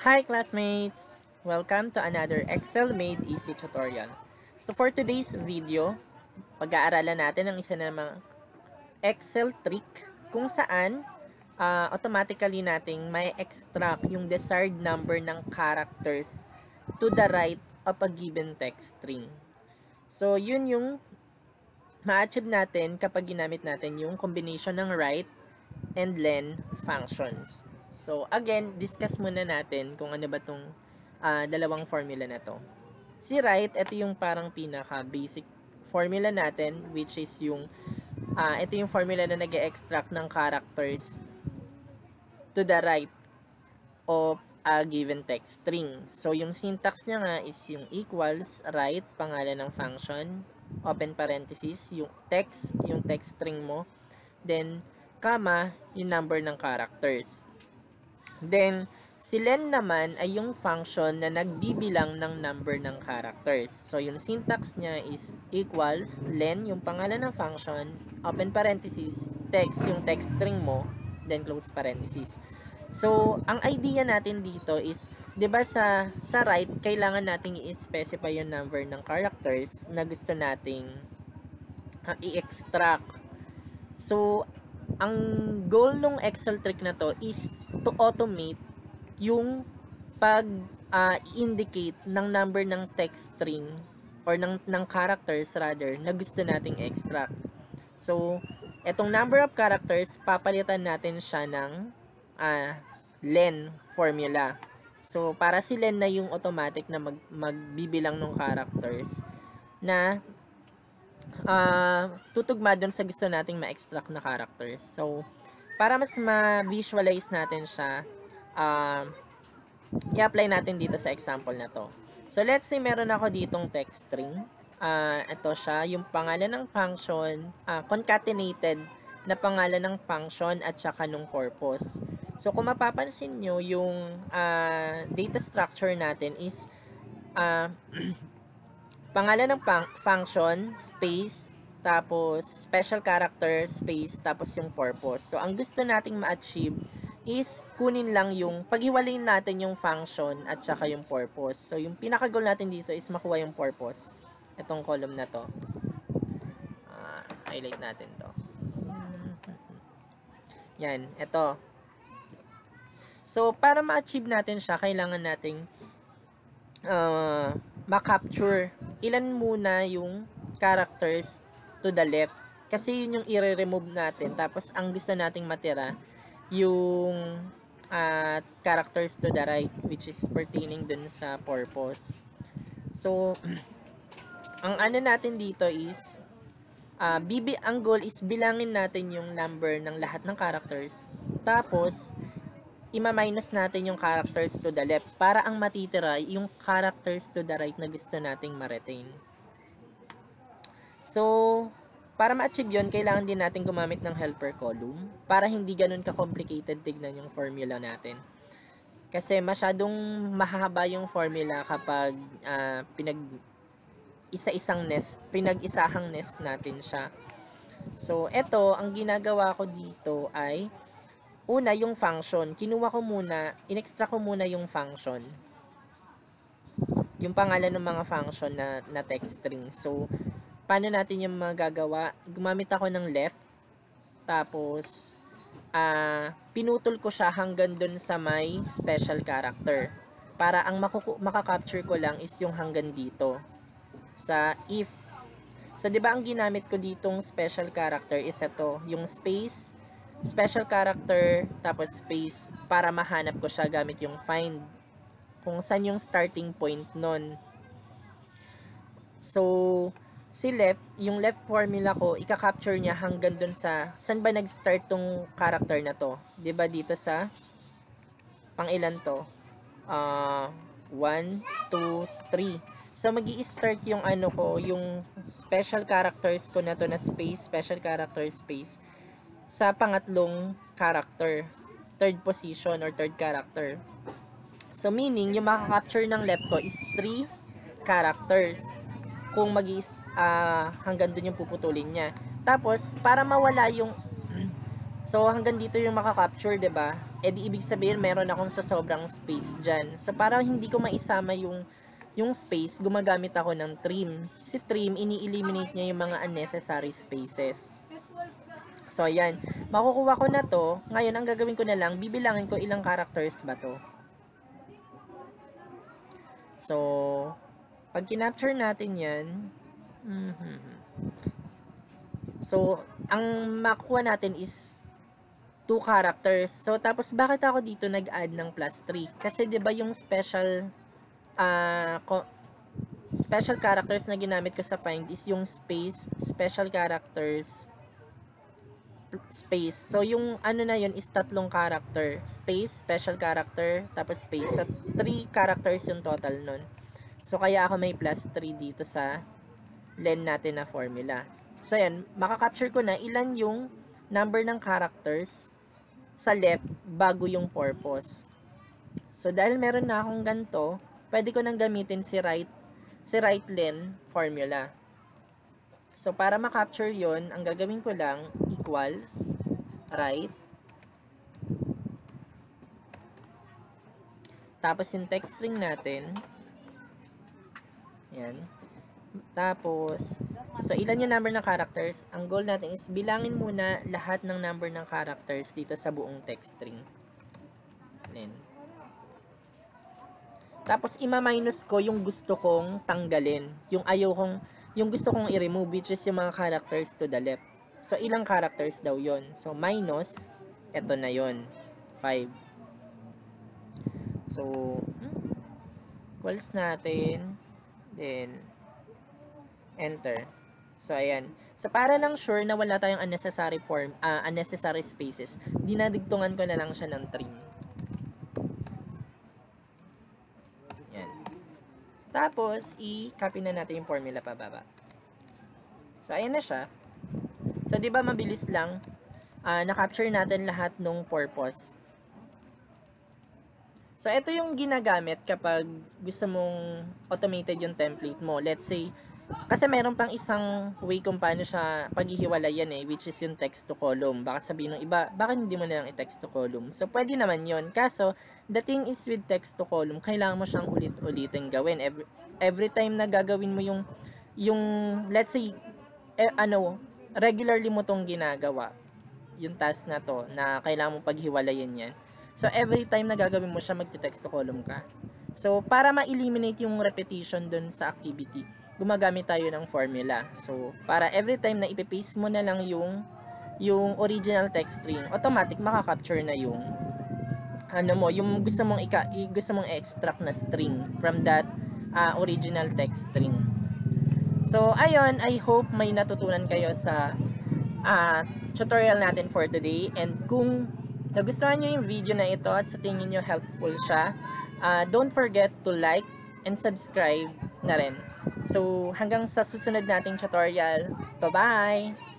Hi classmates! Welcome to another Excel Made Easy tutorial. So for today's video, pag-aaralan natin ang isa namang Excel trick kung saan automatically nating may extract yung desired number ng characters to the right of a given text string. So yun yung ma-achieve natin kapag ginamit natin yung combination ng right and len functions. So, again, discuss muna natin kung ano ba itong dalawang formula na to. Si right, ito yung parang pinaka-basic formula natin, which is yung, ito yung formula na nag-extract ng characters to the right of a given text string. So, yung syntax niya nga is yung equals, right, pangalan ng function, open parenthesis, yung text string mo, then, comma, yung number ng characters. Then, si len naman ay yung function na nagbibilang ng number ng characters. So, yung syntax niya is equals, len, yung pangalan ng function, open parenthesis, text, yung text string mo, then close parenthesis. So, ang idea natin dito is, 'di ba sa right, kailangan nating i-specify yung number ng characters na gusto nating i-extract. So, ang goal ng Excel trick na to is to automate yung pag-indicate ng number ng text string or ng characters rather na gusto nating extract. So, etong number of characters, papalitan natin siya ng len formula. So, para si len na yung automatic na magbibilang ng characters na tutugma doon sa gusto nating ma-extract na characters. So, para mas ma-visualize natin siya, i-apply natin dito sa example na to. So, let's say meron ako ditong text string. Ito siya, yung pangalan ng function, concatenated na pangalan ng function at saka nung purpose. So, kung mapapansin nyo, yung data structure natin is pangalan ng function, space, tapos special character, space, tapos yung purpose. So, ang gusto nating ma-achieve is kunin lang yung, paghiwalayin natin yung function at saka yung purpose. So, yung pinaka-goal natin dito is makuha yung purpose. Itong column na to. Highlight natin to. Yan, ito. So, para ma-achieve natin siya, kailangan nating ma-capture ilan muna yung characters to the left. Kasi yun yung i-remove natin. Tapos, ang gusto nating matira, yung characters to the right, which is pertaining dun sa purpose. So, ang ano natin dito is, ang goal is bilangin natin yung number ng lahat ng characters. Tapos, ima-minus natin yung characters to the left para ang matitira yung characters to the right na gusto nating ma-retain. So, para ma-achieve yun, kailangan din natin gumamit ng helper column para hindi ganun ka-complicated tignan yung formula natin. Kasi masyadong mahaba yung formula kapag pinag-isahang nest natin siya. So, eto, ang ginagawa ko dito ay una, yung function. In-extract ko muna yung function. Yung pangalan ng mga function na text string. So, paano natin yung magagawa? Gumamit ako ng left. Tapos, pinutol ko siya hanggang dun sa may special character. Para ang makakapture ko lang is yung hanggang dito. Sa if. So, di ba ang ginamit ko ditong special character is ito, yung space, special character, tapos space, para mahanap ko siya gamit yung find. Kung saan yung starting point nun. So, si left, yung left formula ko, ika-capture niya hanggang dun sa, saan ba nag-start tong character na to? Diba dito sa, pang ilan to? 1, 2, 3. So, magi-start yung ano ko, yung special characters ko na to na space, special character, space, sa pangatlong character, third position or third character. So, meaning, yung makaka-capture ng left ko is 3 characters. Kung hanggang dun yung puputulin niya. Tapos, para mawala yung, so hanggang dito yung makaka-capture, 'di ba? edi ibig sabihin meron akong sa sobrang space dyan. So para hindi ko maisama yung space, gumagamit ako ng trim. Si trim, ini-eliminate niya yung mga unnecessary spaces. So ayan, makukuha ko na to. Ngayon ang gagawin ko na lang, bibilangin ko ilang characters ba to. So pag kinapture natin yan, so ang makukuha natin is 2 characters. So tapos bakit ako dito nag-add ng +3? Kasi 'di ba yung special special characters na ginamit ko sa find is yung space, special characters, space. So yung ano na yun is 3 character, space, special character, tapos space. So 3 characters yung total nun. So kaya ako may +3 dito sa len natin na formula. So yan, makakapture ko na ilan yung number ng characters sa left bago yung purpose. So dahil meron na akong ganito, pwede ko nang gamitin si right len formula. So para ma-capture yon, ang gagawin ko lang equals right, tapos yung text string natin, yan. Tapos, so ilan yung number ng characters? Ang goal natin is bilangin muna lahat ng number ng characters dito sa buong text string. Then, tapos ima-minus ko yung gusto kong tanggalin. Yung gusto kong i-remove, which is yung mga characters to the left. So ilang characters daw yon? So minus, eto na yon, 5. So, equals natin, then enter. So ayan. So para lang sure na wala tayong unnecessary spaces, dinadigtungan ko na lang siya ng trim. Yan. Tapos i-copy na natin yung formula pababa. So ayan na siya. So 'di ba mabilis lang, na-capture natin lahat ng purpose. So ito yung ginagamit kapag gusto mong automated yung template mo. Let's say kasi meron pang isang way kung paano siya paghihiwalayan which is yung text to column. Baka sabihin ng iba, bakit hindi mo na lang i-text to column? So, pwede naman yon. Kaso, the thing is with text to column, kailangan mo siyang ulit-ulitin gawin. Every time na gagawin mo yung let's say, regularly mo tong ginagawa, yung task na to, na kailangan mo paghiwalayan yan. So, every time na gagawin mo siya, magti-text to column ka. So, para ma-eliminate yung repetition dun sa activity, gumagamit tayo ng formula. So, para every time na ipipaste mo na lang yung original text string, automatic makaka-capture na yung yung gusto mong i-extract na string from that original text string. So, ayun, I hope may natutunan kayo sa tutorial natin for today. And kung nagustuhan nyo yung video na ito at sa tingin nyo helpful siya, don't forget to like and subscribe na rin. So, hanggang sa susunod nating tutorial. Bye-bye!